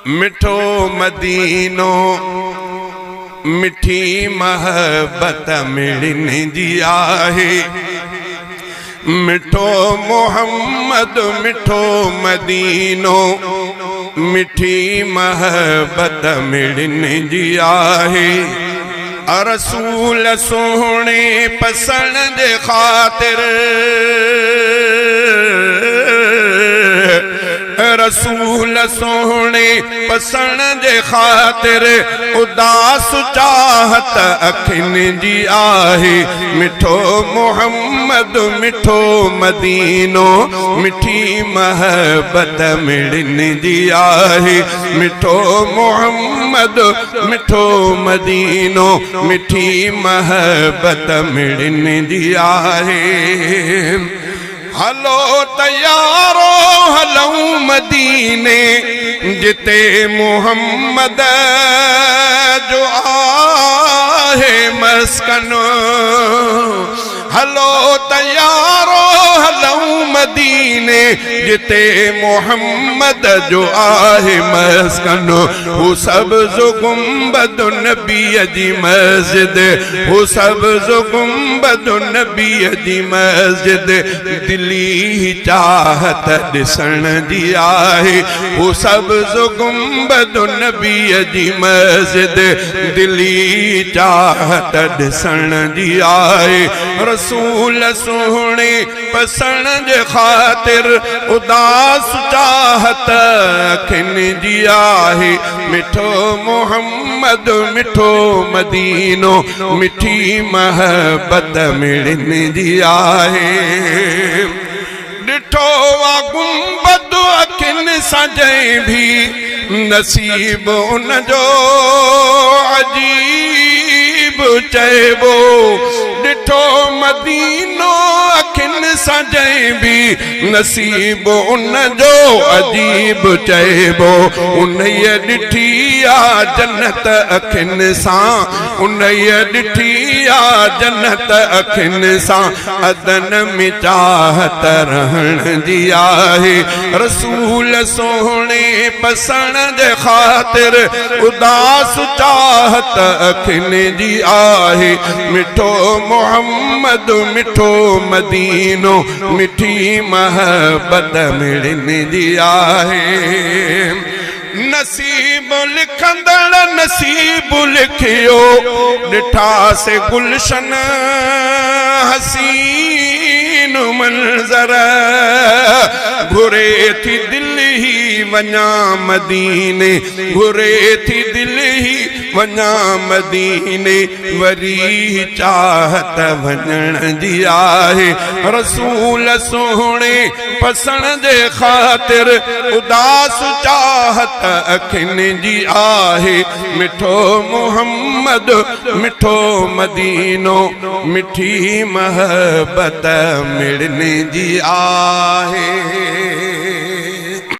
मिठो मदीनो मिठी महबत मिलने जी आहे। मिठो मोहम्मद मिठो मदीनो मिठी महबत मिलने जी आहे। रसूल सोहणे पसंद जे खातिर रसूल सोहणे पसंद जे खातिर उदास चाहत अखियुनि जी आहे। मिठो मोहम्मद मिठो मदीनो मिठी महबत मिलने जी आहे। मिठो मोहम्मद मिठो मदीनो मिठी महबत मिलने जी आहे। हलो तयारो हलऊं मदीने जिते मोहम्मद जो आहे मस्कन। हलो तयारो हलऊं मदीने जिते मोहम्मद जो आहे मस्कन। हू सब्ज़ गुंबद नबी जी मस्जिद हू सब्ज़ गुंबद नबी जी मस्जिद दिली चाहत दिसण जी आहे। हू सब्ज़ गुंबद नबी जी मस्जिद दिली चाहत दिसण जी आहे। रसूल सोहणे पसंद जे खातिर उदास चाहत अखियुनि जी आहे। मिठो मोहम्मद मिठो मदीनो मिठी महबत मिलने जी आहे। डिठो वा गुंबद अखियुनि सां जंहिं भी नसीब उन जो अजीब चइबो। डिठो मदीनो अखियुनि सां जंहिं भी नसीब उन जो अजीब चइबो। उन्हीअ ॾिठी आ जन्नत अखियुनि सां उन्हीअ ॾिठी आ जन्नत अखियुनि सां अदन में चाहत रहण जी आहे। रसूल सोहणे पसंद जे खातिर उदास चाहत अखियुनि जी आहे। मिठो मोहम्मद मिठो मदीनो मिठी महबत मिलने जी आहे। नसीब लिखंदड़ नसीब लिखियो ॾिठा से गुलशन हसीन मंज़र। घुरे थी दिल ही वञा मदीने घुरे थी दिल ही वञा मदीने वरी चाहत वञण जी आहे। रसूल सोहणे पसंद जे खातिर उदास चाहत अखियुनि जी आहे। मिठो मोहम्मद मिठो मदीनो मिठी महबत मिलने जी आहे।